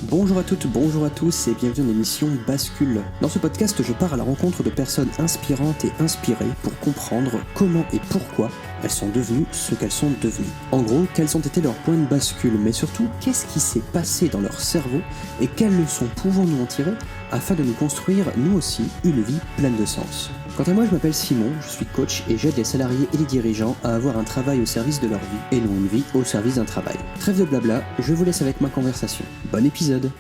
Bonjour à toutes, bonjour à tous et bienvenue dans l'émission Bascule. Dans ce podcast, je pars à la rencontre de personnes inspirantes et inspirées pour comprendre comment et pourquoi elles sont devenues ce qu'elles sont devenues. En gros, quels ont été leurs points de bascule, mais surtout, qu'est-ce qui s'est passé dans leur cerveau et quelles leçons pouvons-nous en tirer afin de nous construire, nous aussi, une vie pleine de sens. Quant à moi, je m'appelle Simon, je suis coach et j'aide les salariés et les dirigeants à avoir un travail au service de leur vie et non une vie au service d'un travail. Trêve de blabla, je vous laisse avec ma conversation. Bon épisode.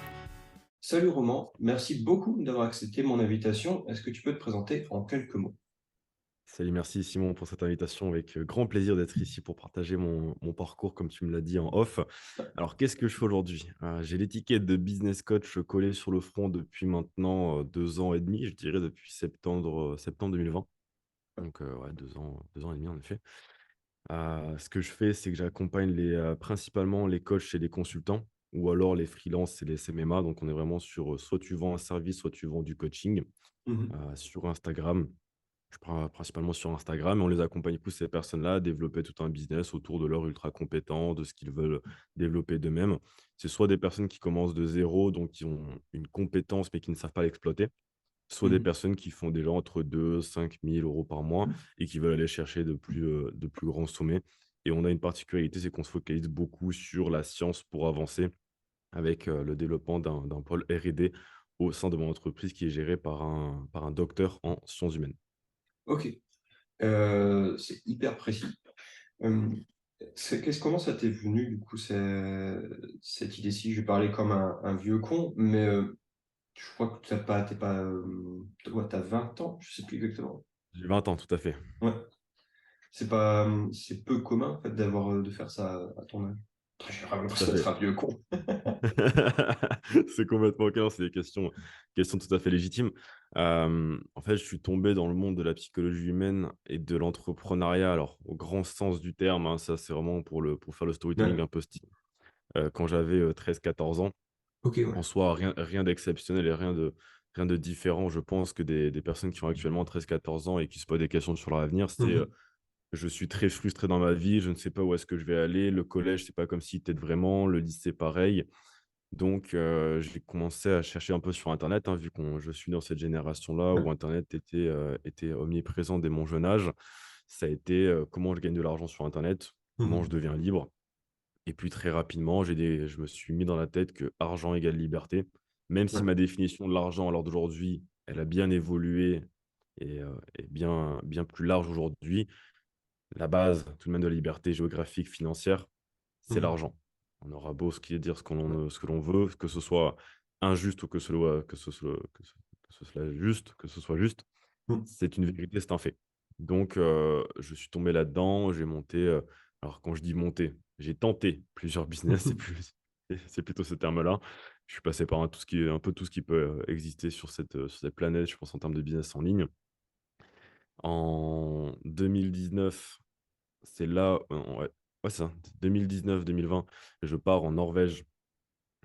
Salut Roman, merci beaucoup d'avoir accepté mon invitation. Est-ce que tu peux te présenter en quelques mots? Salut, merci Simon pour cette invitation. Avec grand plaisir d'être ici pour partager mon parcours, comme tu me l'as dit en off. Alors, qu'est-ce que je fais aujourd'hui? J'ai l'étiquette de business coach collée sur le front depuis maintenant 2 ans et demi, je dirais depuis septembre 2020. Donc, ouais, 2 ans et demi en effet. Ce que je fais, c'est que j'accompagne principalement les coachs et les consultants, ou alors les freelances et les CMMA. Donc, on est vraiment sur soit tu vends un service, soit tu vends du coaching Mhm. sur Instagram. Je prends principalement sur Instagram et on les accompagne tous ces personnes-là à développer tout un business autour de leurs ultra compétents, de ce qu'ils veulent développer d'eux-mêmes. C'est soit des personnes qui commencent de zéro, donc qui ont une compétence mais qui ne savent pas l'exploiter, soit des Mhm. personnes qui font déjà entre 2 5 000 euros par mois et qui veulent aller chercher de plus grands sommets. Et on a une particularité, c'est qu'on se focalise beaucoup sur la science pour avancer avec le développement d'un pôle R&D au sein de mon entreprise qui est géré par un docteur en sciences humaines. Ok. C'est hyper précis. Euh, comment ça t'est venu du coup cette idée-ci? Je vais parler comme un vieux con, mais je crois que t'es pas, ouais, t'as 20 ans, je sais plus exactement. J'ai 20 ans, tout à fait. Ouais. C'est pas, c'est peu commun en fait de faire ça à ton âge. J'ai vraiment Tout à l'impression d'être fait. un vieux con. C'est complètement OK, non, c'est des questions tout à fait légitimes. En fait, je suis tombé dans le monde de la psychologie humaine et de l'entrepreneuriat, alors au grand sens du terme, hein, ça c'est vraiment pour faire le storytelling Ouais. un peu stylé, quand j'avais, 13-14 ans. Ok, ouais. En soi, rien d'exceptionnel et rien de différent, je pense, que des personnes qui ont actuellement 13-14 ans et qui se posent des questions sur leur avenir. Mhm. Je suis très frustré dans ma vie, je ne sais pas où est-ce que je vais aller. Le collège, c'est pas comme s'il t'aide vraiment, le lycée pareil. Donc, j'ai commencé à chercher un peu sur internet, hein, vu qu'on je suis dans cette génération-là Ouais. où internet était omniprésent dès mon jeune âge. Ça a été, comment je gagne de l'argent sur internet, comment je Mhm. deviens libre et puis très rapidement, je me suis mis dans la tête que argent égale liberté. Même si Ouais. ma définition de l'argent à l'heure d'aujourd'hui, elle a bien évolué et bien plus large aujourd'hui. La base tout de même de la liberté géographique, financière, c'est Mhm. l'argent. On aura beau dire Ouais. ce que l'on veut, que ce soit injuste ou que ce soit juste, que ce soit juste, Mhm. c'est une vérité, c'est un fait. Donc, je suis tombé là-dedans, j'ai monté, alors quand je dis monter, j'ai tenté plusieurs business, c'est plutôt ce terme-là. Je suis passé par un peu tout ce qui peut, exister sur cette planète, je pense en termes de business en ligne. En 2019, c'est là, ouais, ouais, c'est ça, 2019-2020, je pars en Norvège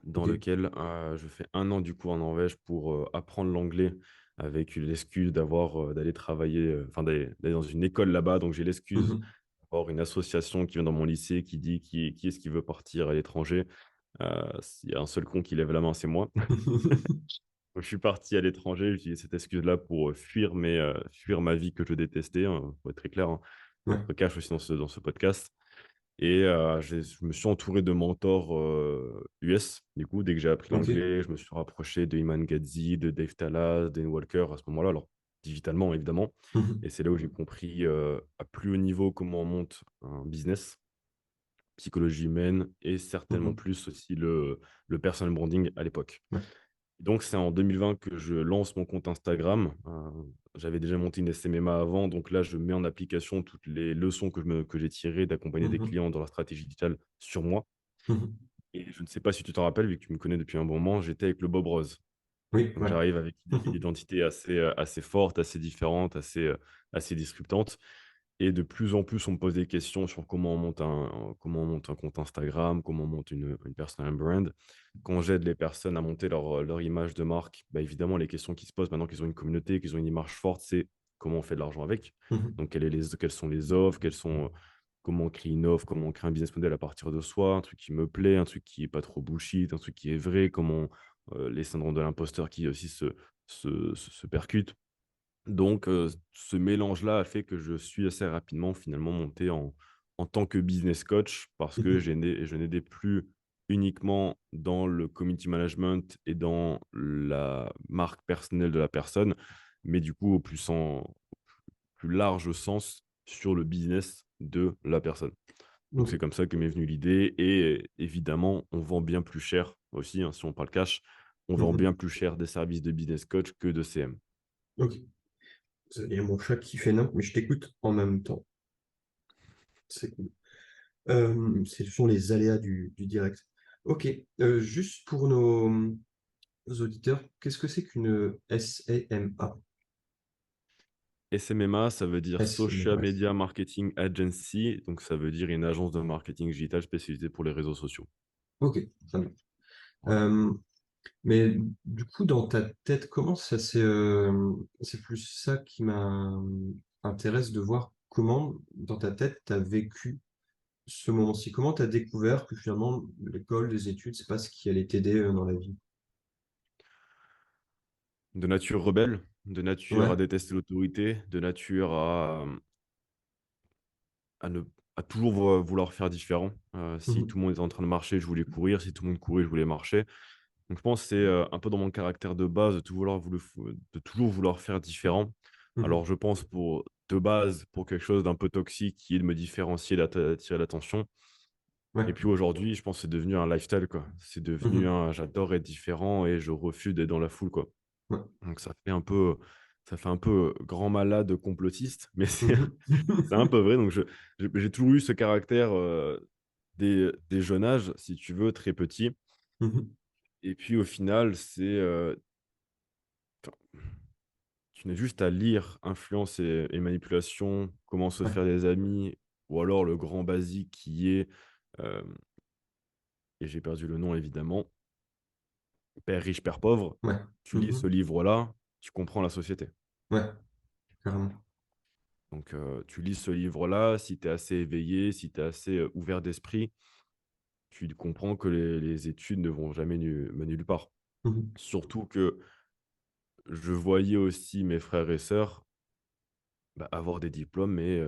dans Ok. lequel, je fais 1 an du coup en Norvège pour, apprendre l'anglais avec l'excuse d'aller travailler, enfin d'aller dans une école là-bas. Donc j'ai l'excuse Mhm. d'avoir une association qui vient dans mon lycée qui dit: «Qui est-ce qui veut partir à l'étranger?» S'il y a un seul con qui lève la main, c'est moi. Donc je suis parti à l'étranger, j'ai utilisé cette excuse-là pour, fuir ma vie que je détestais, hein, pour être très clair, hein. Faut Ouais. être cash aussi dans ce podcast. Et je me suis entouré de mentors, US. Du coup, dès que j'ai appris Ok. l'anglais, je me suis rapproché de Iman Gadzhi, de Dave Talas, d'Ian Walker à ce moment-là, alors digitalement évidemment. Mhm. Et c'est là où j'ai compris, à plus haut niveau comment on monte un business, psychologie humaine et certainement Mhm. plus aussi le personal branding à l'époque. Ouais. Donc c'est en 2020 que je lance mon compte Instagram. J'avais déjà monté une SMMA avant, donc là, je mets en application toutes les leçons que j'ai tirées d'accompagner des Mhm. clients dans leur stratégie digitale sur moi. Mhm. Et je ne sais pas si tu t'en rappelles, vu que tu me connais depuis un bon moment, j'étais avec le Bob Rose. Oui, Donc ouais. j'arrive avec une identité assez forte, assez différente, assez disruptante. Et de plus en plus, on me pose des questions sur comment on monte un compte Instagram, comment on monte une personal brand. Quand j'aide les personnes à monter leur image de marque, bah, évidemment, les questions qui se posent maintenant qu'ils ont une communauté, qu'ils ont une image forte, c'est comment on fait de l'argent avec. Mhm. Donc, quelles sont les offres, comment on crée une offre, comment on crée un business model à partir de soi, un truc qui me plaît, un truc qui est pas trop bullshit, un truc qui est vrai, comment les syndromes de l'imposteur qui aussi se percutent. Donc, ce mélange-là a fait que je suis assez rapidement finalement monté en tant que business coach parce que Mmh. je n'aidais plus uniquement dans le community management et dans la marque personnelle de la personne, mais du coup au plus large sens sur le business de la personne. Donc c'est OK. comme ça que m'est venue l'idée et évidemment, on vend bien plus cher aussi, hein, si on parle cash, on vend Mmh. bien plus cher des services de business coach que de CM. OK. Il y a mon chat qui fait «non», mais je t'écoute en même temps. C'est cool. Ce sont les aléas du direct. OK, juste pour nos auditeurs, qu'est-ce que c'est qu'une SMA? SMMA, ça veut dire Social SMA, ouais. Media Marketing Agency, donc ça veut dire une agence de marketing digital spécialisée pour les réseaux sociaux. OK, ça marche. Voilà. Hem, mais du coup, dans ta tête, comment ça c'est plus ça qui intéresse de voir comment, dans ta tête, tu as vécu ce moment-ci? Comment tu as découvert que finalement l'école, les études, c'est pas ce qui allait t'aider, dans la vie? De nature rebelle, de nature à Ouais. détester l'autorité, de nature à ne à toujours vouloir faire différent. Si Mmh. tout le monde était en train de marcher, je voulais courir, si tout le monde courait, je voulais marcher. Donc je pense que c'est, un peu dans mon caractère de base de toujours vouloir faire différent. Mmh. Alors je pense de base, pour quelque chose d'un peu toxique qui est de me différencier, d'attirer l'attention. Ouais. Et puis aujourd'hui, je pense que c'est devenu un lifestyle, quoi. C'est devenu Mmh. un j'adore être différent et je refuse d'être dans la foule, quoi. Ouais. Donc ça fait un peu grand malade complotiste, mais c'est Mmh. c'est un peu vrai. Donc j'ai toujours eu ce caractère, des jeunes âges, si tu veux, très petit. Mmh. Et puis au final, enfin, tu n'as juste à lire influence et manipulation, comment se Ouais. faire des amis ou alors le grand basique qui est, hem et j'ai perdu le nom évidemment, Père riche, père pauvre. Ouais. Tu lis Mmh. ce livre-là, tu comprends la société. Ouais, carrément. Donc, tu lis ce livre-là, si tu es assez éveillé, si tu es assez, ouvert d'esprit, tu comprends que les études ne vont jamais mener nulle part. Mmh. Surtout que je voyais aussi mes frères et sœurs, bah, avoir des diplômes mais,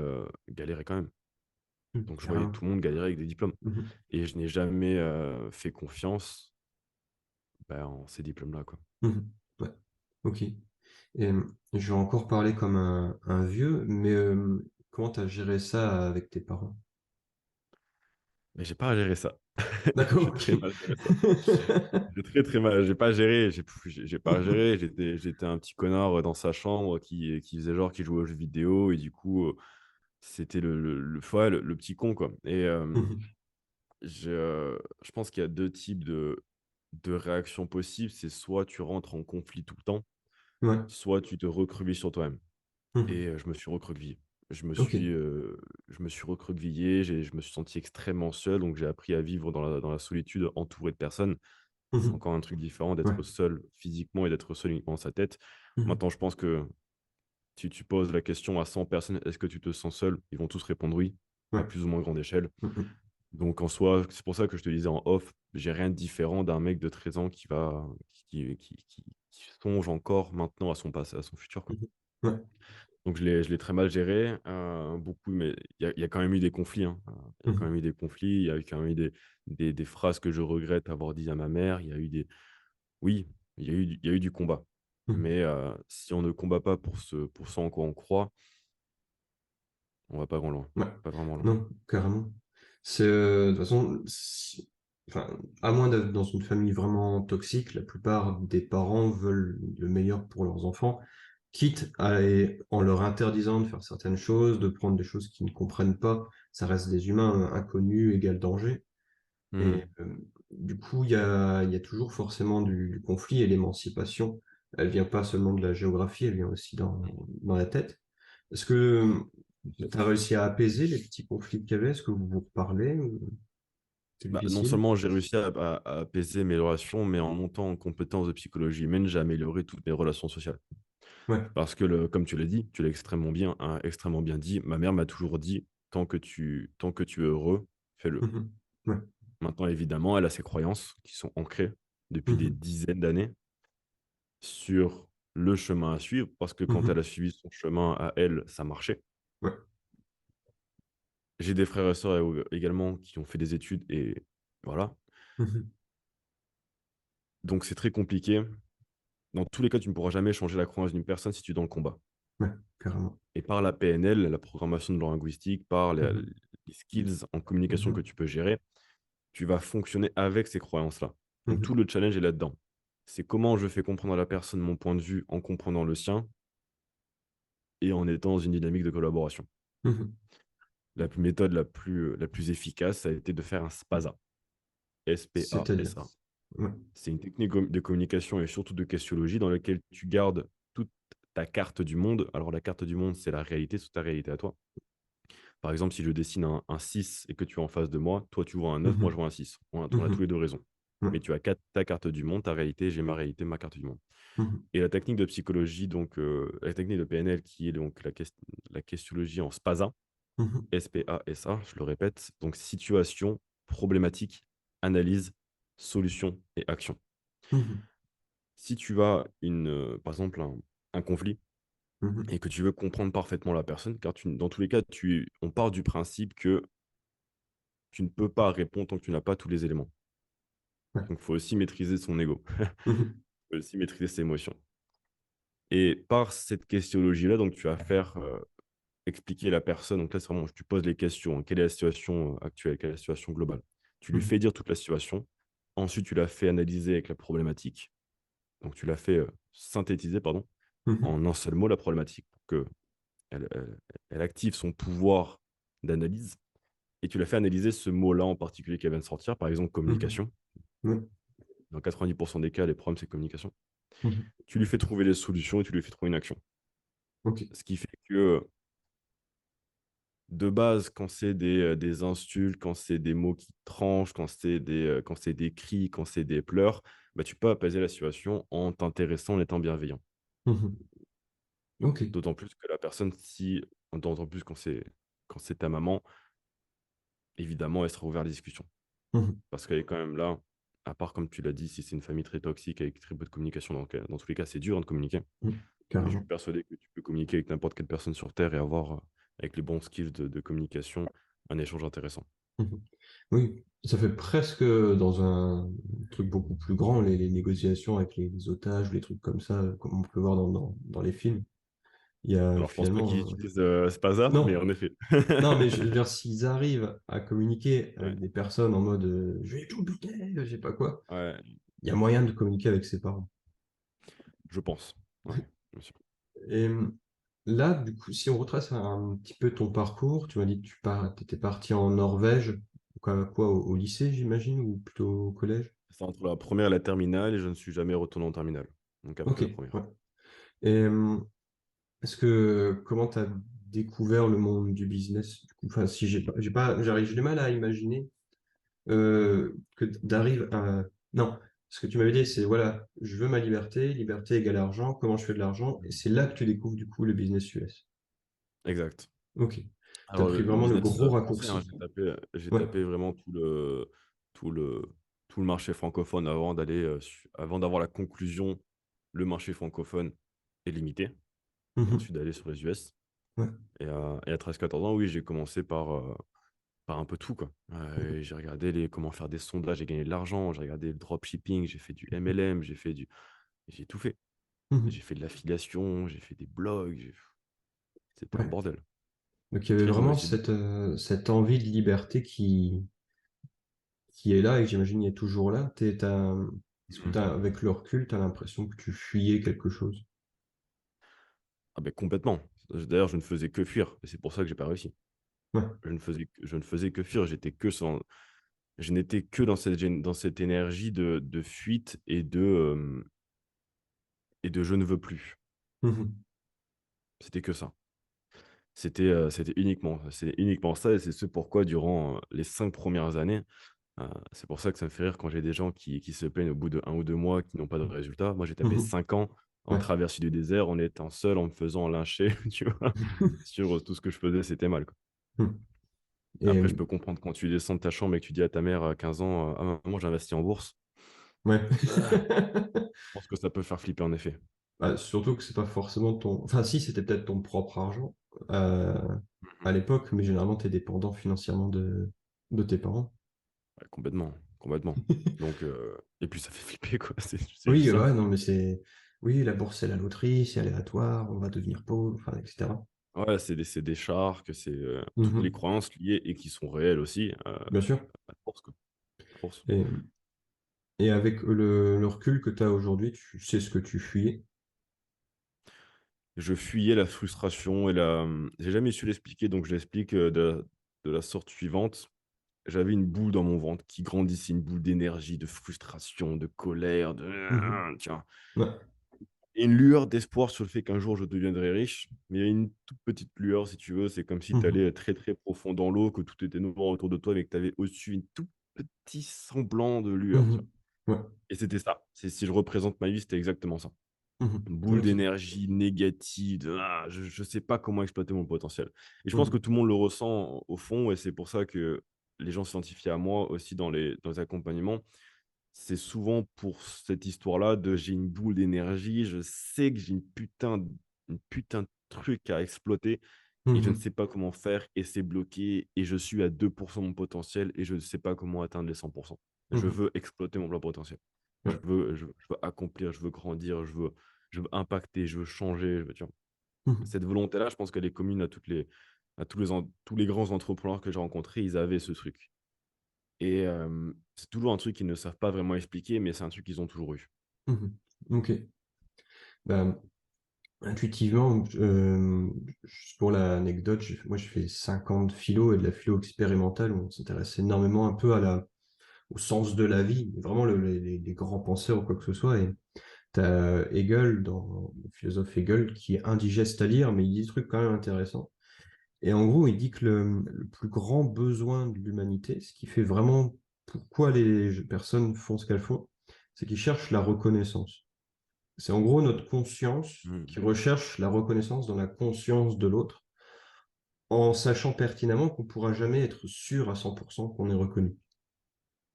galérer quand même. Donc je voyais Carrément. tout le monde galérer avec des diplômes Mmh. et je n'ai jamais, fait confiance, bah, en ces diplômes-là, quoi. Mmh. Ouais. OK. Je vais encore parler comme un vieux, mais comment tu as géré ça avec tes parents? Mais j'ai pas à gérer ça. D'accord, J'ai OK. très mal géré ça. J'ai très, très mal j'ai pas géré, j'ai pas géré, j'étais un petit connard, dans sa chambre qui faisait genre qu'il jouait aux jeux vidéo et du coup, c'était le petit con, quoi et Mmh. je pense qu'il y a 2 types de réactions possibles. C'est soit tu rentres en conflit tout le temps, Ouais. soit tu te recroquevilles sur toi-même Mmh. et je me suis recroquevillé. OK. Je me suis recroquevillé, je me suis senti extrêmement seul, donc j'ai appris à vivre dans la solitude, entouré de personnes. C'est Mmh. encore un truc différent Ouais. d'être seul physiquement et d'être seul uniquement dans sa tête. Mmh. Maintenant, je pense que si tu poses la question à 100 personnes: «Est-ce que tu te sens seul?» Ils vont tous répondre «oui», à Ouais. plus ou moins grande échelle. Mmh mh. Donc en soi, c'est pour ça que je te disais en off, j'ai rien de différent d'un mec de 13 ans qui songe encore maintenant à son passé, à son futur, quoi. Mmh mh. Ouais. Donc je l'ai très mal géré, beaucoup, mais il y a quand même eu des conflits, hein, il y a Mmh quand mh. même eu des conflits, il y a eu quand même eu des phrases que je regrette avoir dit à ma mère. Il y a eu des Oui, il y a eu du combat, Mmh. mais si on ne combat pas pour ce en quoi on croit, on va pas grand loin, Ouais. pas vraiment loin. Non, carrément. C'est, de toute façon, enfin, à moins d'être dans une famille vraiment toxique, la plupart des parents veulent le meilleur pour leurs enfants, quitte à en leur interdisant de faire certaines choses, de prendre des choses qu'ils ne comprennent pas. Ça reste des humains, inconnus égale danger Mmh. et du coup, il y a toujours forcément du conflit et l'émancipation, elle vient pas seulement de la géographie, elle vient aussi dans la tête. Est-ce que, tu as réussi à apaiser les petits conflits qu'il y avait? Est-ce que vous vous reparlez ou c'est Bah, non difficile? seulement j'ai réussi à apaiser mes relations, mais en montant en compétences de psychologie humaine, j'ai amélioré toutes mes relations sociales. Ouais. Parce que comme tu l'as dit, tu l'as extrêmement bien dit, ma mère m'a toujours dit: tant que tu es heureux, fais-le. Mhm. Ouais. Maintenant, évidemment, elle a ses croyances qui sont ancrées depuis des Mhm. dizaines d'années sur le chemin à suivre, parce que quand elle Mhm. a suivi son chemin à elle, ça marchait. Ouais. J'ai des frères et sœurs également qui ont fait des études et voilà. Mhm. Donc c'est très compliqué. Dans tous les cas, tu ne pourras jamais changer la croyance d'une personne si tu es dans le combat. Ouais, carrément. Et par la PNL, la programmation neurolinguistique, par Mhm. les skills en communication que Mhm. tu peux gérer, tu vas fonctionner avec ces croyances-là. Donc tout Mhm. le challenge est là-dedans. C'est comment je fais comprendre à la personne mon point de vue en comprenant le sien et en étant dans une dynamique de collaboration. Mhm. Méthode la plus efficace, ça a été de faire un SPASA. C'est-à-dire. S-P-A-S-A. Ouais. C'est une technique de communication et surtout de questionnologie dans laquelle tu gardes toute ta carte du monde. Alors, la carte du monde, c'est la réalité, c'est ta réalité à toi. Par exemple, si je dessine un 6 et que tu es en face de moi, toi, tu vois un 9, moi, je Mhm. vois un 6. On a tous les Mhm. deux raison. Ouais. Mais tu as ta carte du monde, ta réalité, j'ai ma réalité, ma carte du monde. Mhm. Et la technique de psychologie, donc la technique de PNL, qui est donc la questionnologie en SPASA, Mhm. S-P-A-S-A, je le répète, donc situation, problématique, analyse, solution et action. Mhm. Si tu as par exemple un conflit Mhm. et que tu veux comprendre parfaitement la personne, car dans tous les cas, on part du principe que tu ne peux pas répondre tant que tu n'as pas tous les éléments. Ouais. Donc, il faut aussi maîtriser son ego, il Mhm. faut aussi maîtriser ses émotions. Et par cette questionologie-là, donc tu vas faire expliquer la personne. Donc là, c'est vraiment, tu poses les questions. Quelle est la situation actuelle? Quelle est la situation globale? Tu lui fais Mhm. dire toute la situation. Ensuite, tu l'as fait analyser avec la problématique. Donc, tu l'as fait synthétiser, pardon, Mhm. en un seul mot, la problématique, pour que elle, elle- elle active son pouvoir d'analyse et tu l'as fait analyser ce mot-là en particulier qui vient de sortir, par exemple Mhm. communication. Ouais. Dans 90% des cas, les problèmes, c'est communication. Mhm. Tu lui fais trouver des solutions et tu lui fais trouver une action. Ok. Ce qui fait que de base, quand c'est des insultes, quand c'est des mots qui tranchent, quand c'est des cris, quand c'est des pleurs, bah, tu peux apaiser la situation en t'intéressant, en étant bienveillant. Mhm. Ok. D'autant plus que la personne, d'autant plus quand c'est ta maman, évidemment, elle sera ouverte à la discussion. Mhm. Parce qu'elle est quand même là, à part comme tu l'as dit, si c'est une famille très toxique avec très peu de communication, donc dans tous les cas, c'est dur, hein, de communiquer. Mhm. Mais je suis Carrément. persuadé que tu peux communiquer avec n'importe quelle personne sur Terre et avoir, avec les bons skills de communication, un échange intéressant. Mhm. Oui, ça fait presque dans un truc beaucoup plus grand, les négociations avec les otages, les trucs comme ça, comme on peut voir dans les films. Il y a Alors, je pense pas qu'ils finalement... utilisent Spaza, mais Non, en effet. non, mais je veux dire, s'ils arrivent à communiquer Ouais, avec des personnes en mode je vais tout buter, je sais pas quoi, ouais, il y a moyen de communiquer avec ses parents. je pense. Ouais, bien sûr. Et là, du coup, si on retrace un petit peu ton parcours, tu m'as dit que étais parti en Norvège, quoi, au lycée, j'imagine, ou plutôt au collège? C'est entre la première et la terminale, et je ne suis jamais retourné en terminale. Donc après Ok, la première. ouais. Et comment tu as découvert le monde du business? Du coup, enfin, si j'ai du mal à imaginer que d'arrive à. Non, ce que tu m'avais dit, c'est voilà, je veux ma liberté, liberté égale argent, comment je fais de l'argent? Et c'est là que tu découvres du coup le business US. Exact. Ok. Tu as Alors, pris le vraiment le business gros français, hein, raccourci. j'ai Ouais. tapé vraiment tout le, tout le marché francophone avant d'avoir la conclusion, le marché francophone est limité, et Mhm. ensuite d'aller sur les US. Ouais. Et à 13-14 ans, oui, j'ai commencé par un peu tout, quoi. Mhm. J'ai regardé comment faire des sondages et gagner de l'argent, j'ai regardé le dropshipping, j'ai fait du MLM, j'ai tout fait. J'ai Mhm. fait de l'affiliation, j'ai fait des blogs, c'était un Ouais. bordel. Donc il y avait Très vraiment compétitif. cette envie de liberté qui est là et que j'imagine il est toujours là. Est-ce que Mhm. avec le recul, tu as l'impression que tu fuyais quelque chose? Ah ben complètement. D'ailleurs, je ne faisais que fuir. Et c'est pour ça que j'ai pas réussi. Ouais. Je ne faisais que fuir. Je n'étais que dans cette énergie de fuite et de je ne veux plus. Mhm. C'était que ça. C'est uniquement ça. Et c'est ce pourquoi, durant les 5 premières années, c'est pour ça que ça me fait rire quand j'ai des gens qui se plaignent au bout de 1 ou 2 mois, qui n'ont pas de résultat. Moi, j'ai tapé Mhm. 5 ans en Ouais. traversée du désert, en étant seul, en me faisant lyncher, tu vois, sur tout ce que je faisais, c'était mal, quoi. Mhm. Et Après, je peux comprendre quand tu descends de ta chambre et que tu dis à ta mère à 15 ans, ah maman, j'ai investi en bourse. ouais. Je pense que ça peut faire flipper en effet. Bah, surtout que c'est pas forcément ton. Enfin, si, c'était peut-être ton propre argent euh, à Mhm. l'époque, mais généralement, tu es dépendant financièrement de tes parents. Ouais, complètement, complètement. Donc, et puis ça fait flipper, quoi. C'est Oui, juste ça. ouais, non, mais c'est. Oui, la bourse, c'est la loterie, c'est aléatoire, on va devenir pauvre, enfin, etc. Ouais, c'est des sharks, c'est toutes les Mhm. croyances liées et qui sont réelles aussi. Bien sûr. La force, quoi. La force. Et, et avec le recul que tu as aujourd'hui, tu sais ce que tu fuyais. Je fuyais la frustration et j'ai jamais su l'expliquer, donc je l'explique de la sorte suivante. J'avais une boule dans mon ventre qui grandissait, une boule d'énergie, de frustration, de colère, Mhm. tiens. Ouais. Et une lueur d'espoir sur le fait qu'un jour je deviendrai riche, mais il y a une toute petite lueur, si tu veux. C'est comme si tu Mhm. allais très très profond dans l'eau, que tout était noir autour de toi, mais que tu avais au-dessus une tout petit semblant de lueur, tu vois. Mhm. Ouais. Et c'était ça. Si je représente ma vie, c'était exactement ça. Mhm. Une boule Ouais, d'énergie négative, je sais pas comment exploiter mon potentiel. Et je pense que Mhm. tout le monde le ressent au fond, et c'est pour ça que les gens s'identifient à moi aussi dans les accompagnements. C'est souvent pour cette histoire-là de j'ai une boule d'énergie, je sais que j'ai une putain de truc à exploiter et je ne Mhm. sais pas comment faire et c'est bloqué et je suis à 2% de mon potentiel et je ne sais pas comment atteindre les 100%. Je Mhm. veux exploiter mon plein potentiel. Ouais. Je veux accomplir, je veux grandir, je veux impacter, je veux changer. Tu vois. Mhm. Cette volonté-là, je pense qu'elle est commune à tous les grands entrepreneurs que j'ai rencontrés, ils avaient ce truc. Et c'est toujours un truc qu'ils ne savent pas vraiment expliquer, mais c'est un truc qu'ils ont toujours eu. Mhm. Ok. Ben, intuitivement, juste pour l'anecdote, moi j'ai fait 5 ans de philo et de la philo expérimentale où on s'intéresse énormément un peu au sens de la vie, vraiment les grands penseurs ou quoi que ce soit. Et tu as Hegel, le philosophe Hegel, qui est indigeste à lire, mais il dit des trucs quand même intéressants. Et en gros, il dit que le plus grand besoin de l'humanité, ce qui fait vraiment pourquoi les personnes font ce qu'elles font, c'est qu'ils cherchent la reconnaissance. C'est en gros notre conscience Mmh. qui recherche la reconnaissance dans la conscience de l'autre, en sachant pertinemment qu'on ne pourra jamais être sûr à 100% qu'on est reconnu.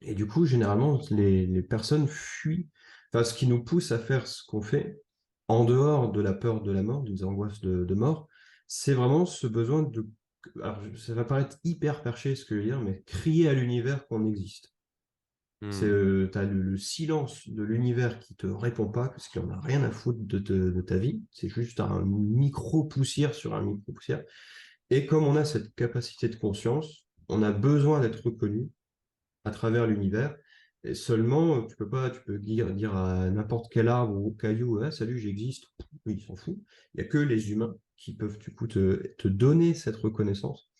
Et du coup, généralement, les personnes fuient, enfin, ce qui nous pousse à faire ce qu'on fait, en dehors de la peur de la mort, des angoisses de mort, c'est vraiment ce besoin de... Alors, ça va paraître hyper perché ce que je veux dire, mais crier à l'univers qu'on existe. C'est, Mmh. t'as le silence de l'univers qui te répond pas, parce qu'il en a rien à foutre de ta vie. C'est juste un micro-poussière sur un micro-poussière. Et comme on a cette capacité de conscience, on a besoin d'être reconnu à travers l'univers. Et seulement, tu peux dire à n'importe quel arbre ou caillou, ah, salut, j'existe. Oui, il s'en fout. Il n'y a que les humains qui peuvent, du coup, te donner cette reconnaissance.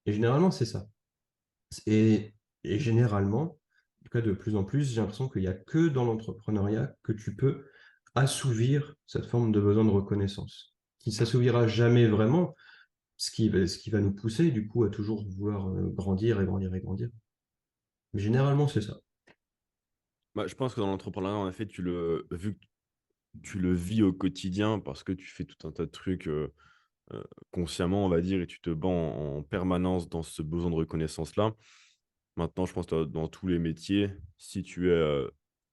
Et généralement, c'est ça. Et, et généralement, en tout cas de plus en plus, j'ai l'impression qu'il n'y a que dans l'entrepreneuriat que tu peux assouvir cette forme de besoin de reconnaissance, qui ne s'assouvira jamais vraiment, ce qui va nous pousser du coup à toujours vouloir grandir et grandir et grandir. Mais généralement, c'est ça. Bah, je pense que dans l'entrepreneuriat, en effet, vu que tu le vis au quotidien parce que tu fais tout un tas de trucs, consciemment, on va dire et tu te bats en permanence dans ce besoin de reconnaissance-là. Maintenant, je pense que dans tous les métiers, si tu es,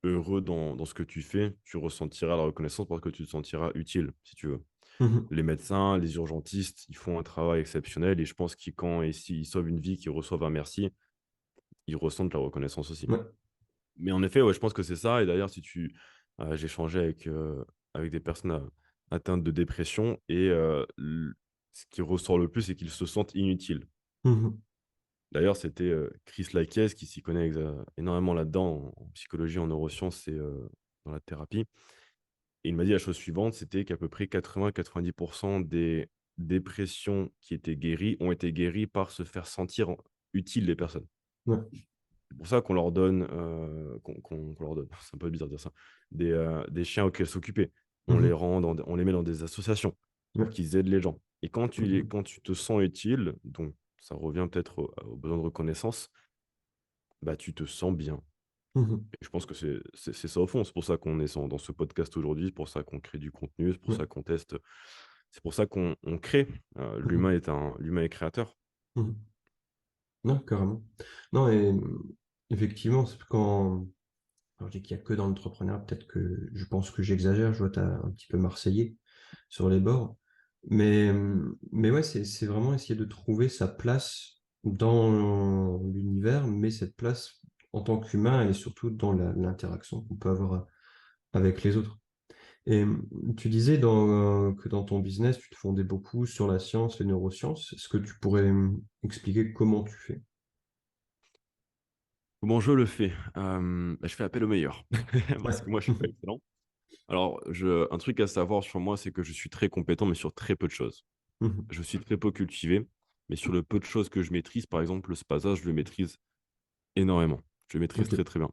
heureux dans ce que tu fais, tu ressentiras la reconnaissance parce que tu te sentiras utile, si tu veux. Mhm. Les médecins, les urgentistes, ils font un travail exceptionnel et je pense qu'ils quand et s'ils sauvent une vie, qu'ils reçoivent un merci, ils ressentent la reconnaissance aussi. Ouais. Mais en effet, ouais, je pense que c'est ça et d'ailleurs si j'ai échangé avec des personnes, atteintes de dépression et l ce qui ressort le plus, c'est qu'ils se sentent inutiles. Mhm. D'ailleurs, c'était, Chris Laquiès qui s'y connaît énormément là-dedans en psychologie, en neurosciences et dans la thérapie et il m'a dit la chose suivante, c'était qu'à peu près 80-90 des dépressions qui étaient guéries ont été guéries par se faire sentir utiles les personnes. Ouais. C'est pour ça qu'on leur donne, qu'on leur donne, c'est un peu bizarre de dire ça, des chiens auxquels s'occuper. Mhm. On les met dans des associations pour Ouais. qu'ils aident les gens et Mhm. quand tu te sens utile, donc ça revient peut-être au besoin de reconnaissance, bah, tu te sens bien Mhm. et je pense que c'est ça au fond. C'est pour ça qu'on est dans ce podcast aujourd'hui, c'est pour ça qu'on crée du contenu, c'est pour Ouais. ça qu'on teste, c'est pour ça qu'on crée. Mhm. L'humain est créateur. Mhm. Non, carrément. Non, et effectivement, c'est quand. Alors, je dis qu'il n'y a que dans l'entrepreneuriat, peut-être que je pense que j'exagère, je vois, tu un petit peu marseillais sur les bords. Mais ouais, c'est vraiment essayer de trouver sa place dans l'univers, mais cette place en tant qu'humain et surtout dans l'interaction qu'on peut avoir avec les autres. Et tu disais que dans ton business, tu te fondais beaucoup sur la science, les neurosciences. Est-ce que tu pourrais expliquer comment tu fais? Comment je le fais? Je fais appel au meilleur parce Ouais. que moi, je suis pas excellent. Alors, un truc à savoir sur moi, c'est que je suis très compétent, mais sur très peu de choses. Mhm. Je suis très peu cultivé, mais sur le peu de choses que je maîtrise, par exemple, le spasa, je le maîtrise énormément. Je le maîtrise Ok. très, très bien.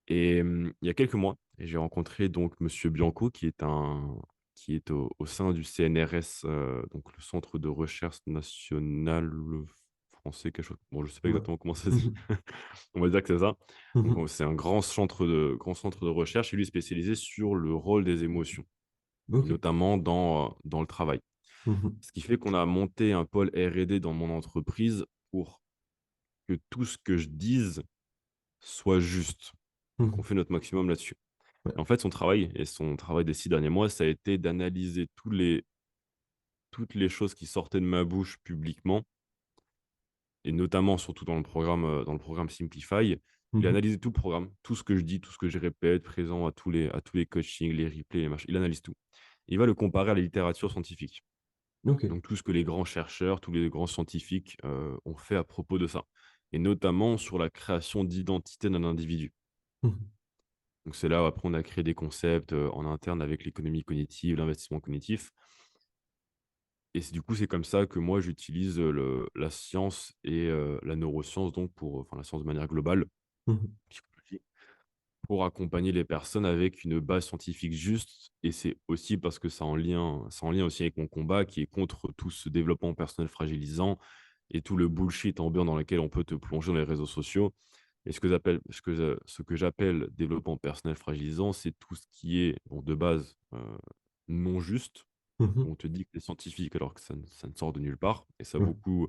Et il y a quelques mois, j'ai rencontré donc Monsieur Bianco, qui est au sein du CNRS, donc le Centre de recherche national français, quelque chose. Bon, je ne sais pas Ouais. exactement comment ça se dit. Mhm. On va dire que c'est ça. Donc, Mhm. c'est un grand centre de recherche et lui est spécialisé sur le rôle des émotions, et Ok. notamment dans le travail. Mhm. Ce qui fait qu'on a monté un pôle R&D dans mon entreprise pour que tout ce que je dise soit juste. Donc, on Mhm. fait notre maximum là-dessus. Ouais. En fait, son travail des 6 derniers mois, ça a été d'analyser toutes les choses qui sortaient de ma bouche publiquement et notamment surtout dans le programme Simplify. Il a Mhm. analysé tout le programme, tout ce que je dis, tout ce que je répète, présent à tous les coachings, les replays, les machins. Il analyse tout. Il va le comparer à la littérature scientifique. Ok. Donc tout ce que les grands chercheurs, tous les grands scientifiques ont fait à propos de ça. Et notamment sur la création d'identité d'un individu. Mhm. Donc c'est là où après on a créé des concepts en interne avec l'économie cognitive, l'investissement cognitif. Et du coup, c'est comme ça que moi j'utilise la science et la neuroscience, donc enfin la science de manière globale, Mhm. psychologie, pour accompagner les personnes avec une base scientifique juste. Et c'est aussi parce que ça en lien aussi avec mon combat qui est contre tout ce développement personnel fragilisant et tout le bullshit ambiant dans lequel on peut te plonger dans les réseaux sociaux. Et ce que j'appelle développement personnel fragilisant, c'est tout ce qui est bon, de base non juste, Mhm. où on te dit que c'est scientifique alors que ça ne sort de nulle part. Et ça, Ouais. beaucoup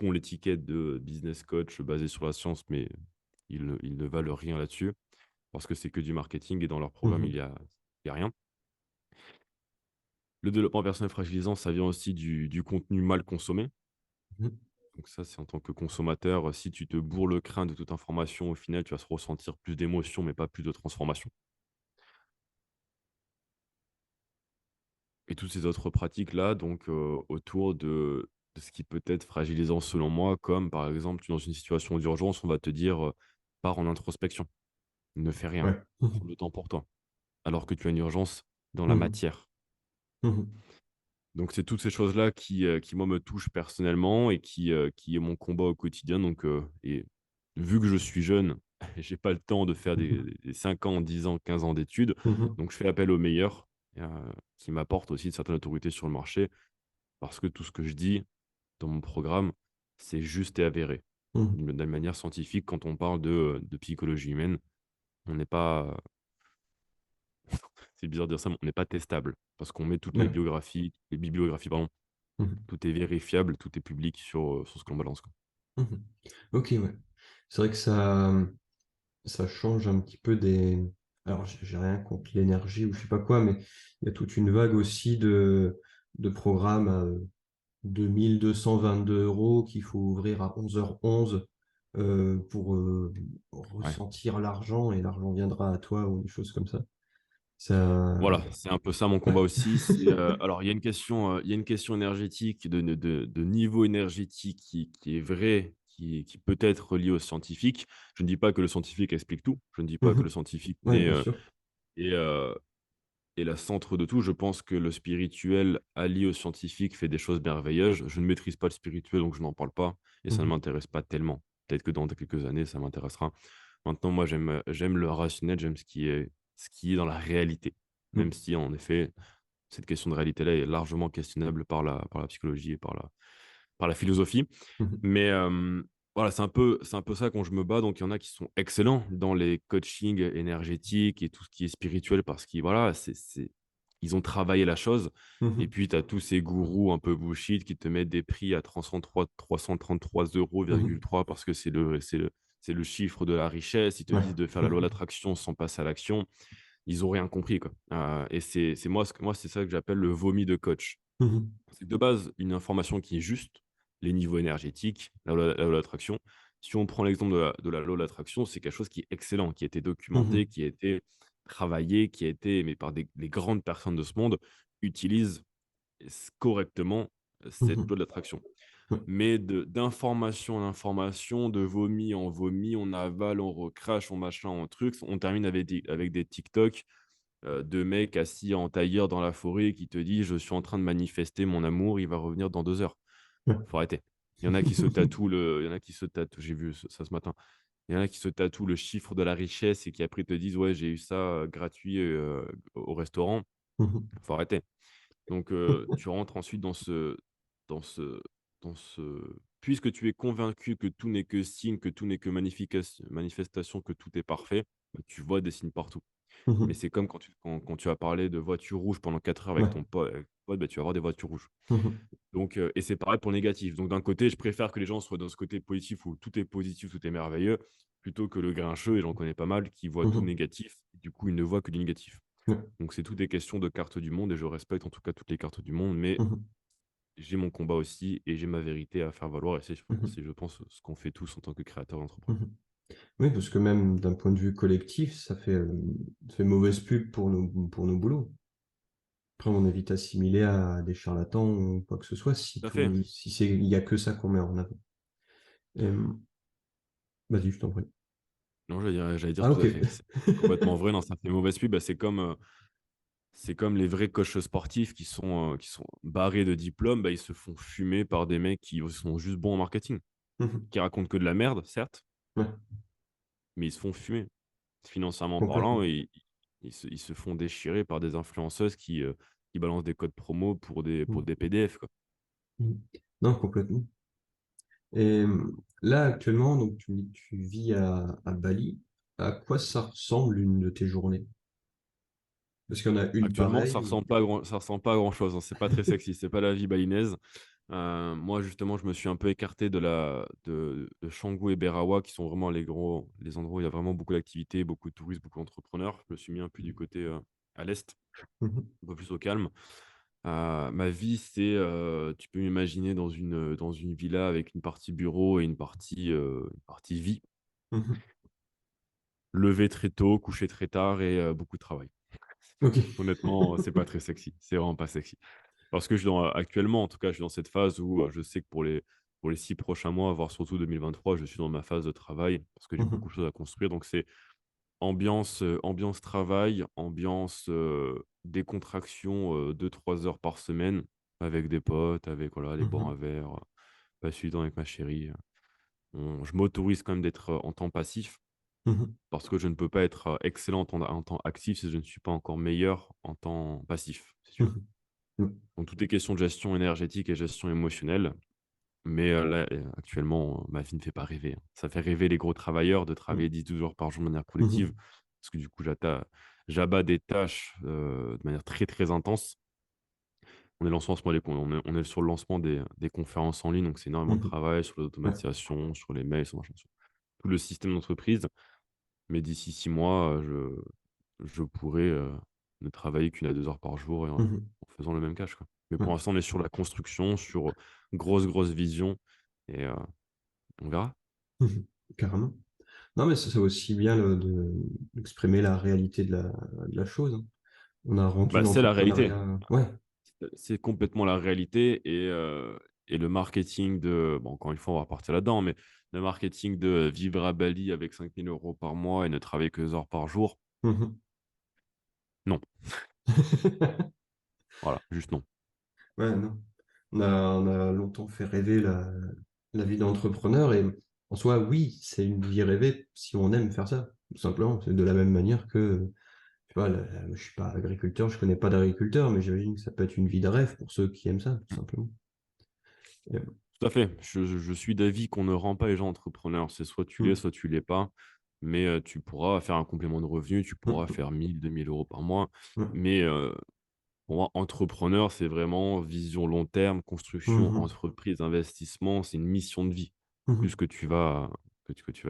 ont l'étiquette de business coach basé sur la science, mais ils ne valent rien là-dessus parce que c'est que du marketing et dans leur programme, Mhm. il y a rien. Le développement personnel fragilisant, ça vient aussi du contenu mal consommé. Mhm. Donc ça, c'est en tant que consommateur, si tu te bourres le crâne de toute information, au final, tu vas se ressentir plus d'émotion, mais pas plus de transformation. Et toutes ces autres pratiques-là, donc autour de ce qui peut être fragilisant selon moi, comme par exemple, tu es dans une situation d'urgence, on va te dire pars en introspection, ne fais rien, Ouais. prends Mhm. le temps pour toi, alors que tu as une urgence dans la Mhm. matière. Mhm. Donc, c'est toutes ces choses-là qui, moi, me touchent personnellement et qui est mon combat au quotidien. Donc, et vu que je suis jeune, j'ai pas le temps de faire Mhm. des 5 ans, 10 ans, 15 ans d'études. Mhm. Donc, je fais appel aux meilleurs euh, qui m'apportent aussi une certaine autorité sur le marché parce que tout ce que je dis dans mon programme, c'est juste et avéré. Mhm. D'une manière scientifique, quand on parle de psychologie humaine, on n'est pas, c'est bizarre de dire ça, mais on n'est pas testable parce qu'on met toutes Ouais. les bibliographies, pardon, Mhm. tout est vérifiable, tout est public sur ce qu'on balance, quoi. Mhm. Ok, ouais. C'est vrai que ça change un petit peu des. Alors, j'ai rien contre l'énergie ou je sais pas quoi, mais il y a toute une vague aussi de programmes à 2 222 € qu'il faut ouvrir à 11h11 pour Ouais. ressentir l'argent et l'argent viendra à toi ou des choses comme ça. Ça. Voilà, c'est un peu ça mon Ouais. combat aussi. Alors, il y a une question énergétique, de niveau énergétique qui est vrai, qui peut être lié au scientifique. Je ne dis pas que le scientifique explique tout. Je ne dis pas que le Mhm. scientifique Ouais, bien sûr. est, euh, est la centre de tout. Je pense que le spirituel allié au scientifique fait des choses merveilleuses. Je ne maîtrise pas le spirituel, donc je n'en parle pas et ça ne Mhm. m'intéresse pas tellement. Peut-être que dans quelques années, ça m'intéressera. Maintenant, moi, j'aime le rationnel, j'aime ce qui est dans la réalité. Même Mhm. si, en effet, cette question de réalité-là est largement questionnable par la psychologie et par la philosophie. Mhm. Mais voilà, c'est un peu ça quand je me bats. Donc, il y en a qui sont excellents dans les coachings énergétiques et tout ce qui est spirituel parce qu'ils voilà, ils ont travaillé la chose. Et Mhm. puis, tu as tous ces gourous un peu bullshit qui te mettent des prix à 333,3 € parce que c'est le chiffre de la richesse. Ils te Ouais. disent de faire la loi d'attraction sans passer à l'action. Ils ont rien compris, quoi. Et c'est moi, c'est ça que j'appelle le vomi de coach. Mhm. C'est de base une information qui est juste, les niveaux énergétiques, la loi d'attraction. Si on prend l'exemple de la loi d'attraction, c'est quelque chose qui est excellent, qui a été documenté, Mhm. qui a été travaillé, qui a été, mais par les grandes personnes de ce monde, utilisent correctement cette Mhm. loi de l'attraction. Ouais. Mais d'information en information, de vomi en vomi, on avale, on recrache, on machin, on truc, on termine avec des TikTok de mecs assis en tailleur dans la forêt qui te disent: «Je suis en train de manifester mon amour, il va revenir dans 2 heures». Ouais. Faut arrêter. Il y en a qui se tatouent, j'ai vu ça ce matin. Il y en a qui se tatouent le chiffre de la richesse et qui après te disent: «Ouais, j'ai eu ça, gratuit, au restaurant». Mhm. Faut arrêter. Donc, tu rentres ensuite dans ce dans ce puisque tu es convaincu que tout n'est que signe, que tout n'est que manifestation, que tout est parfait, bah, tu vois des signes partout. Mais Mhm. c'est comme quand tu as parlé de voitures rouges pendant 4 heures avec Ouais. ton pote, bah, tu vas avoir des voitures rouges. Mhm. Donc, et c'est pareil pour le négatif. Donc d'un côté, je préfère que les gens soient dans ce côté positif où tout est positif, tout est merveilleux, plutôt que le grincheux, et j'en connais pas mal, qui voit tout Mhm. négatif. Du coup, il ne voit que du négatif. Ouais. Donc c'est tout des questions de cartes du monde et je respecte en tout cas toutes les cartes du monde, mais Mhm. j'ai mon combat aussi et j'ai ma vérité à faire valoir et Mhm. c'est, je pense, ce qu'on fait tous en tant que créateur d'entrepreneur. Mhm. Oui, parce que même d'un point de vue collectif, ça fait mauvaise pub pour nos boulots. Après, on évite assimiler à des charlatans ou quoi que ce soit Tout à fait. si il y a que ça qu'on met en avant. Euh, Vas-y, je t'en prie. Non, j'allais dire Ah, tout ok. à fait. C'est complètement vrai. Non, ça fait mauvaise pub. Bah, c'est comme les vrais coachs sportifs qui sont barrés de diplômes. Bah, ils se font fumer par des mecs qui sont juste bons en marketing, Mhm. qui racontent que de la merde, certes, Ouais, mais ils se font fumer. Financièrement parlant, complètement. et ils se font déchirer par des influenceuses qui balancent des codes promo pour des, Mhm. pour des PDF, quoi. Mhm. Non, complètement. Et là, actuellement, donc tu vis à Bali. À quoi ça ressemble une de tes journées? Parce qu'il y en a une Actuellement, pareille. ça ressemble pas à grand-chose, hein. C'est pas très sexy, c'est pas la vie balinaise. Moi, justement, je me suis un peu écarté de Canggu et Berawa, qui sont vraiment les endroits où il y a vraiment beaucoup d'activités, beaucoup de touristes, beaucoup d'entrepreneurs. Je me suis mis un peu du côté à l'est, Mhm. un peu plus au calme. Ma vie, c'est, tu peux m'imaginer dans une villa avec une partie bureau et une partie vie. Mhm. Lever très tôt, coucher très tard et beaucoup de travail. Ok. Honnêtement, c'est pas très sexy. C'est vraiment pas sexy. Parce que actuellement, en tout cas, je suis dans cette phase où je sais que pour les 6 prochains mois, voire surtout 2023, je suis dans ma phase de travail parce que j'ai beaucoup Mhm. de choses à construire. Donc, c'est ambiance travail, ambiance décontraction 2-3 heures par semaine avec des potes, avec voilà, les boire un Mhm. verre, passer du temps avec ma chérie. Je m'autorise quand même d'être en temps passif Mhm. parce que je ne peux pas être excellent en temps actif si je ne suis pas encore meilleur en temps passif, si tu veux. Mhm. Mhm. Donc, tout est question de gestion énergétique et gestion émotionnelle. Mais là, actuellement, ma vie ne fait pas rêver, hein. Ça fait rêver les gros travailleurs de travailler 10-12 heures par jour de manière collective, Mhm. parce que du coup, j'abats des tâches de manière très, très intense. On est lancé en ce moment, on est sur le lancement des conférences en ligne, donc c'est énormément de Mhm. travail sur Ouais. l'automatisation, sur les mails, sur machin, sur tout le système d'entreprise. Mais d'ici 6 mois, je pourrais ne travailler qu'1 à 2 heures par jour et en Mhm. faisant le même cash, quoi. Mais Ouais. pour l'instant, on est sur la construction, sur grosse, grosse vision et on verra. Mhm. Carrément. Non, mais ça, c'est aussi bien d'exprimer la réalité de la chose, hein. On a rendu Bah, c'est la réalité. l'entrepreneuriat. Ouais. C'est complètement la réalité et le marketing bon, encore une fois, on va repartir là-dedans, mais le marketing de vivre à Bali avec 5 000 € par mois et ne travailler que 2 heures par jour, Mhm. non. Voilà, juste non. Ouais, non. On a longtemps fait rêver la vie d'entrepreneur et en soi, oui, c'est une vie rêvée si on aime faire ça, tout simplement. C'est de la même manière que, tu vois, je suis pas agriculteur, je connais pas d'agriculteur, mais j'imagine que ça peut être une vie de rêve pour ceux qui aiment ça, tout simplement. Et, Tout à fait. Je suis d'avis qu'on ne rend pas les gens entrepreneurs. C'est mm, soit tu l'es pas, mais tu pourras faire un complément de revenu, tu pourras mm, faire 1 000, 2 000 € par mois. mm, Mais Pour moi, entrepreneur, c'est vraiment vision long terme, construction, Mhm. entreprise, investissement, c'est une mission de vie, Mhm. plus que tu vas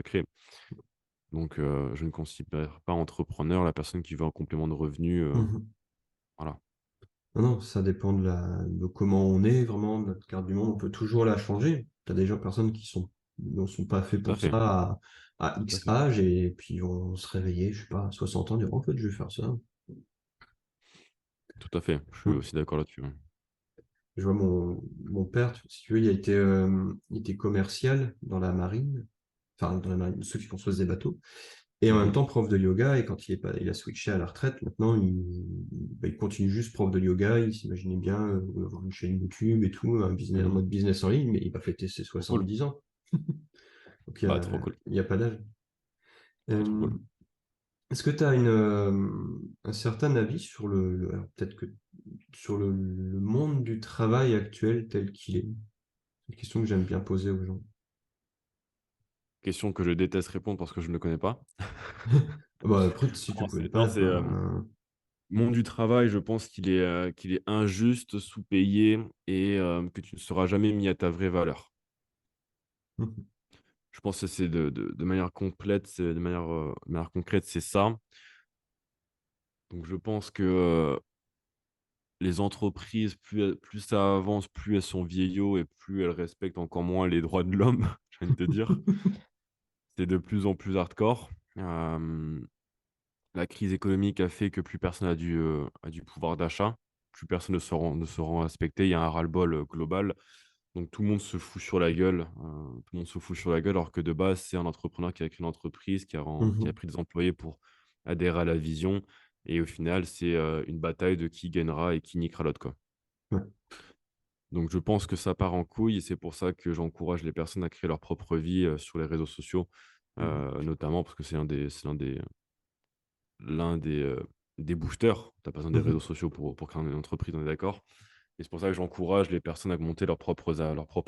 créer. Donc, je ne considère pas entrepreneur la personne qui veut un complément de revenu, Mhm. voilà. Non, non, ça dépend de comment on est, vraiment, de notre carte du monde. On peut toujours la changer. Tu as des gens, personnes qui ne sont pas faits Tout à pour ça fait, à tout à X fait, âge et puis ils vont se réveiller, je sais pas, à 60 ans, dire en fait, je vais faire ça. tout à fait. Je suis Mm. aussi d'accord là-dessus, hein. Je vois mon père, si tu veux, il était commercial dans la marine, enfin, dans la marine, ceux qui construisent des bateaux. Et en même Mmh. temps, prof de yoga, et quand il a switché à la retraite, maintenant, il continue juste prof de yoga, il s'imaginait bien avoir une chaîne YouTube et tout, un Mmh. mode business en ligne, mais il va fêter ses Trop cool. 70 ans. Donc, Bah, trop cool, il y a pas d'âge. trop, trop Euh, cool. Est-ce que tu as un certain avis sur alors peut-être que sur le monde du travail actuel tel qu'il est? C'est une question que j'aime bien poser aux gens. Question que je déteste répondre parce que je ne le connais pas. Bah, après, si tu Non, connais c'est pas, non, y a c'est, pas. monde du travail, je pense qu'il est injuste, sous-payé et que tu ne seras jamais mis à ta vraie valeur. Je pense que c'est de manière complète, c'est de manière concrète, c'est ça. Donc je pense que, les entreprises, plus ça avance, plus elles sont vieillots et plus elles respectent encore moins les droits de l'homme, j'ai envie de te dire. C'est de plus en plus hardcore. La crise économique a fait que plus personne a du pouvoir d'achat. Plus personne ne se rend respecté. Il y a un ras-le-bol, global. Donc tout le monde se fout sur la gueule, tout le monde se fout sur la gueule alors que de base, c'est un entrepreneur qui a créé une entreprise, qui a Mhm. pris des employés pour adhérer à la vision et au final, c'est, une bataille de qui gagnera et qui niquera l'autre, quoi. Ouais. Donc je pense que ça part en couille et c'est pour ça que j'encourage les personnes à créer leur propre vie, sur les réseaux sociaux, Mhm. notamment parce que c'est l'un des boosters. Tu as pas besoin des réseaux Mhm. sociaux pour créer une entreprise, on est d'accord? Et c'est pour ça que j'encourage les personnes à monter leurs propres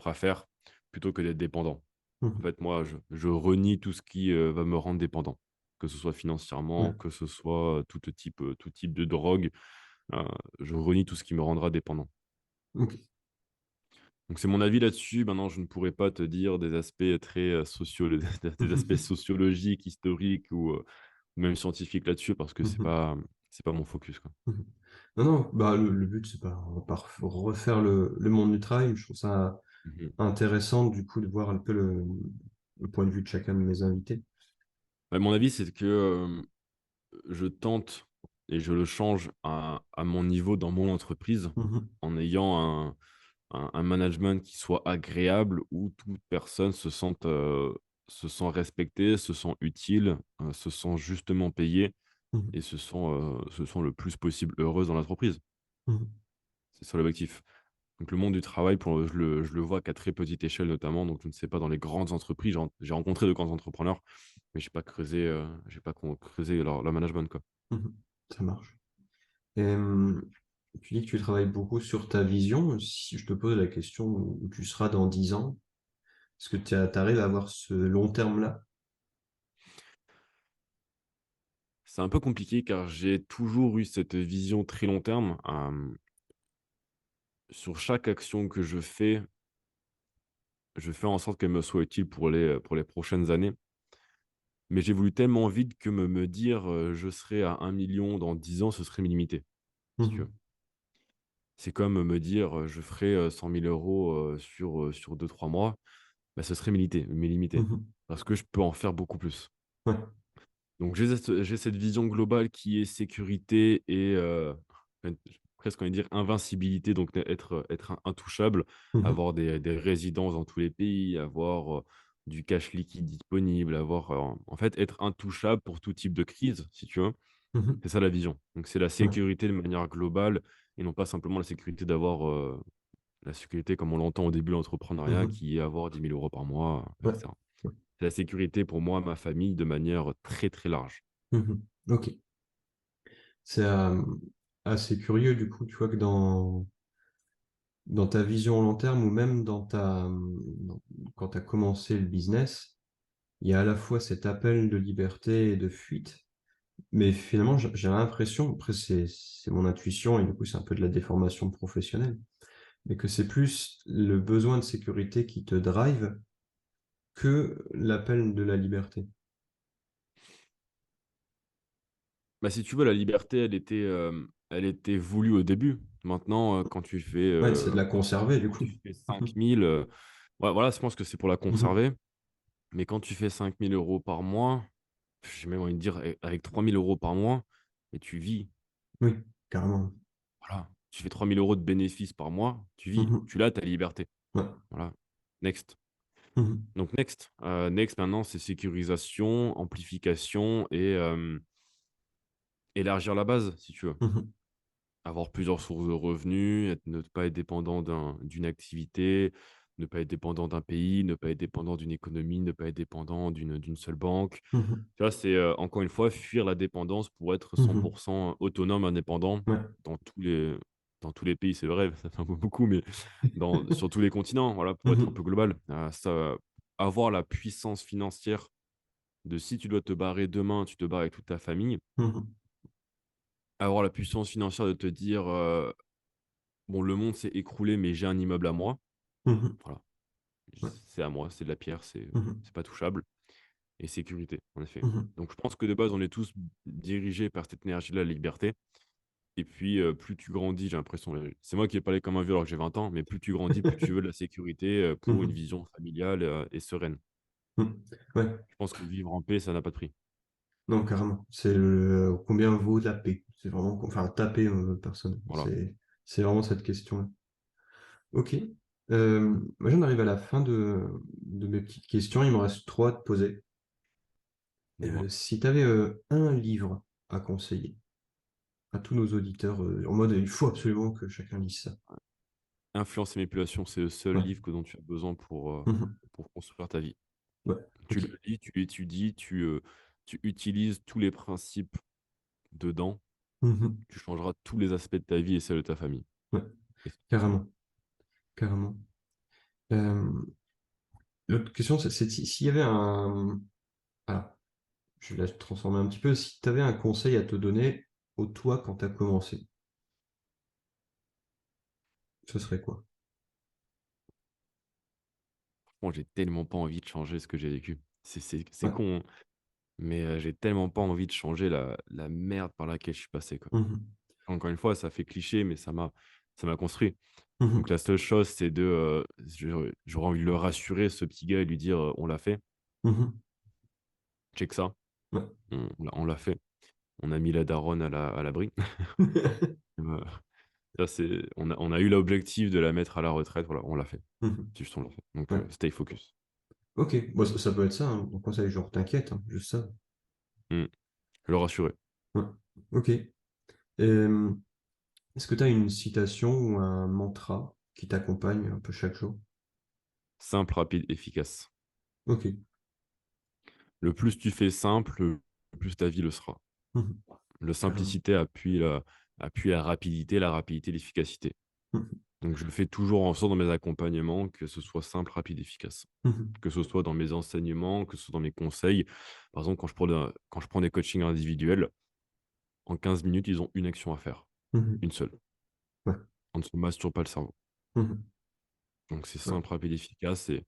affaires plutôt que d'être dépendants. En Mhm. fait, moi, je renie tout ce qui, va me rendre dépendant, que ce soit Ouais. financièrement, que ce soit, tout type de drogue, heu, je renie tout ce qui me rendra dépendant. Ok. Donc c'est mon avis là-dessus. Maintenant, je ne pourrais pas te dire des aspects très, des aspects sociologiques, historiques ou même scientifiques là-dessus parce que c'est Mhm. pas, c'est pas mon focus, quoi. Mhm. Non, non, bah, le but, c'est pas, on va pas refaire le monde du travail, mais je trouve ça Mmh. intéressant, du coup, de voir un peu le point de vue de chacun de mes invités. Bah, mon avis, c'est que, je tente et je le change à mon niveau dans mon entreprise Mhm. en ayant un management qui soit agréable, où toute personne se sent respectée, se sent utile, se sent justement payée Mhm. et se sent le plus possible heureuse dans l'entreprise. Mhm. C'est ça l'objectif. Donc le monde du travail, je le vois qu'à très petite échelle notamment, donc je ne sais pas dans les grandes entreprises, j'ai rencontré de grands entrepreneurs, mais j'ai pas creusé leur management, quoi. Mhm. Ça marche. Et, tu dis que tu travailles beaucoup sur ta vision. Si je te pose la question où tu seras dans 10 ans, est-ce que tu arrives à avoir ce long terme-là? C'est un peu compliqué car j'ai toujours eu cette vision très long terme. Sur chaque action que je fais en sorte qu'elle me soit utile pour les prochaines années. Mais j'évolue tellement vite que me dire, je serai à 1 million dans 10 ans, ce serait me limiter, si tu veux. Mhm. C'est comme me dire, je ferai, 100 000 € sur 2-3 mois, bah, ce serait me limiter Mhm. parce que je peux en faire beaucoup plus. Ouais. Donc j'ai cette vision globale qui est sécurité et presque envie de dire invincibilité, donc être intouchable, Mhm. avoir des résidences dans tous les pays, avoir, du cash liquide disponible, avoir, en fait, être intouchable pour tout type de crise, si tu veux. Mhm. C'est ça la vision. Donc c'est la Ouais. sécurité de manière globale et non pas simplement la sécurité d'avoir, la sécurité comme on l'entend au début de l'entrepreneuriat Mhm. qui est avoir 10 000 € par mois, et Ouais. cetera. Ouais. C'est la sécurité pour moi, ma famille de manière très, très large. Mhm. Ok. C'est assez curieux, du coup, tu vois que dans ta vision long terme ou même quand tu as commencé le business, il y a à la fois cet appel de liberté et de fuite, Mais finalement, j'ai l'impression, après c'est mon intuition et du coup c'est un peu de la déformation professionnelle, mais que c'est plus le besoin de sécurité qui te drive que l'appel de la liberté. Bah, si tu veux, la liberté, elle était voulue au début. Maintenant, Ouais, c'est de la conserver du quand coup. tu fais Mhm. 5 000, ouais, voilà, je pense que c'est pour la Mhm. conserver. Mais quand tu fais 5 000 € par mois, j'ai même envie de dire, avec 3 000 € par mois, et tu vis. Oui, carrément. Voilà. Tu fais 3 000 € de bénéfices par mois, tu vis. Mhm. Tu l'as, ta liberté. Ouais. Voilà. Next. Mhm. Donc, next. Next, maintenant, c'est sécurisation, amplification et élargir la base, si tu veux. Mhm. Avoir plusieurs sources de revenus, ne pas être dépendant d'une activité, ne pas être dépendant d'un pays, ne pas être dépendant d'une économie, ne pas être dépendant d'une seule banque. Mhm. Tu vois, c'est encore une fois fuir la dépendance pour être Mhm. 100% autonome, indépendant Ouais. dans dans tous les pays, c'est vrai, ça fait un peu beaucoup, mais sur tous les continents, voilà, pour être un Mhm. peu global. Avoir la puissance financière de si tu dois te barrer demain, tu te barres avec toute ta famille. Mhm. Avoir la puissance financière de te dire, bon, le monde s'est écroulé, mais j'ai un immeuble à moi. Mhm. Voilà, Ouais. c'est à moi, c'est de la pierre, Mhm. c'est pas touchable. Et sécurité, en effet. Mhm. Donc, je pense que de base, on est tous dirigés par cette énergie-là, la liberté. Et puis, plus tu grandis, j'ai l'impression, c'est moi qui ai parlé comme un vieux alors que j'ai 20 ans, mais plus tu grandis, plus tu veux de la sécurité pour une Mhm. vision familiale et sereine. Mhm. Ouais. Je pense que vivre en paix, ça n'a pas de prix. Non, carrément. C'est combien vaut la paix? C'est vraiment, enfin, taper personne. Voilà. C'est vraiment cette question-là. Ok. Moi, j'en arrive à la fin de mes petites questions. Il me reste trois à te poser. Dis-moi. Si tu avais un livre à conseiller à tous nos auditeurs, en mode il faut absolument que chacun lise ça. Influence et manipulation, c'est le seul Ouais. livre dont tu as besoin Mhm. pour construire ta vie. Ouais. Tu Ok. le lis, tu l'étudies, tu utilises tous les principes dedans, Mhm. tu changeras tous les aspects de ta vie et celle de ta famille. Ouais. Et c'est tout simple. Carrément. Carrément. Euh, L'autre question, c'est s'il y avait un. Alors, je vais la transformer un petit peu. Si tu avais un conseil à te donner au toi quand tu as commencé, ce serait quoi? Bon, j'ai tellement pas envie de changer ce que j'ai vécu. C'est Ouais. con, hein, mais j'ai tellement pas envie de changer la merde par laquelle je suis passé, quoi. Mhm. Encore une fois, ça fait cliché, mais ça m'a construit. Donc Mhm. la seule chose, c'est j'aurais envie de le rassurer, ce petit gars, et lui dire, on l'a fait, Mhm. check ça, Ouais. on l'a fait. On a mis la daronne à l'abri. Euh, on a eu l'objectif de la mettre à la retraite, voilà, on l'a fait. Mhm. Juste on l'a fait. Donc Ouais. stay focus. Ok, bon, ça peut être ça, hein. Mon conseil, genre, t'inquiète, hein, juste ça. Mm. Le rassurer. Ouais. Ok. Euh, Est-ce que tu as une citation ou un mantra qui t'accompagne un peu chaque jour? Simple, rapide, efficace. Ok. Le plus tu fais simple, le plus ta vie le sera. Mhm. La Carrément. simplicité appuie la rapidité, l'efficacité. Mhm. Donc, je fais toujours en sorte dans mes accompagnements que ce soit simple, rapide, efficace. Mhm. Que ce soit dans mes enseignements, que ce soit dans mes conseils. Par exemple, quand je prends des coachings individuels, en 15 minutes, ils ont une action à faire. Mhm. Une seule. Ouais. On ne se masturbe pas le cerveau. Mhm. Donc, c'est Ouais. simple, rapide, efficace. Et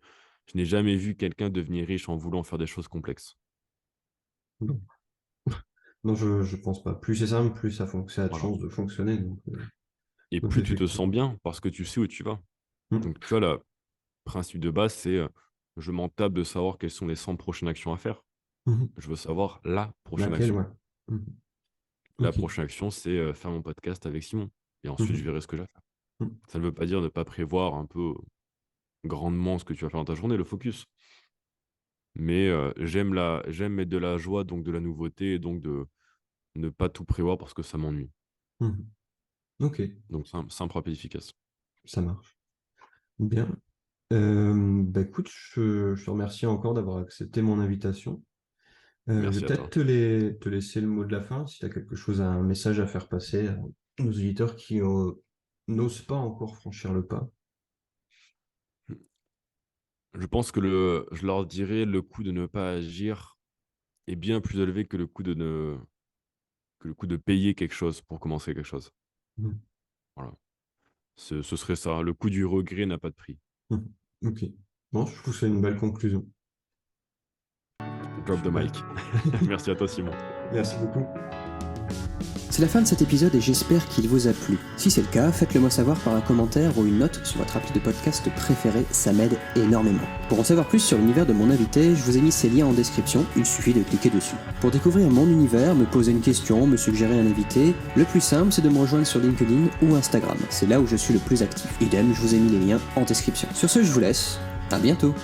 je n'ai jamais vu quelqu'un devenir riche en voulant faire des choses complexes. Non, non, je pense pas. Plus c'est simple, plus ça a de Voilà. chances de fonctionner. Et Donc plus tu te effectivement. sens bien parce que tu sais où tu vas. Mhm. Donc, tu vois, le principe de base, c'est je m'en tape de savoir quelles sont les 100 prochaines actions à faire. Mhm. Je veux savoir la prochaine Laquelle, action. ouais. Mhm. La Ok. prochaine action, c'est faire mon podcast avec Simon. Et ensuite, je Mhm. verrai ce que j'ai à faire. Mhm. Ça ne veut pas dire ne pas prévoir un peu grandement ce que tu vas faire dans ta journée, le focus. Mais j'aime mettre de la joie, donc de la nouveauté, et donc de ne pas tout prévoir parce que ça m'ennuie. Mhm. Ok, Donc simple, rapide, efficace. ça marche. Bien. Bah écoute, je te remercie encore d'avoir accepté mon invitation. Je vais Merci à peut-être toi. te laisser le mot de la fin, si tu as quelque chose, un message à faire passer à nos auditeurs qui n'osent pas encore franchir le pas. Je pense que je leur dirais le coût de ne pas agir est bien plus élevé que le coût que le coût de payer quelque chose pour commencer quelque chose. Mmh. Voilà. Ce serait ça. Le coût du regret n'a pas de prix. Mmh. OK. Bon, je trouve que c'est une belle conclusion. Drop the Super. mic. Merci à toi, Simon. Merci beaucoup. C'est la fin de cet épisode et j'espère qu'il vous a plu. Si c'est le cas, faites-le moi savoir par un commentaire ou une note sur votre appli de podcast préféré, ça m'aide énormément. Pour en savoir plus sur l'univers de mon invité, je vous ai mis ces liens en description, il suffit de cliquer dessus. Pour découvrir mon univers, me poser une question, me suggérer un invité, le plus simple c'est de me rejoindre sur LinkedIn ou Instagram, c'est là où je suis le plus actif. Idem, je vous ai mis les liens en description. Sur ce, je vous laisse, à bientôt.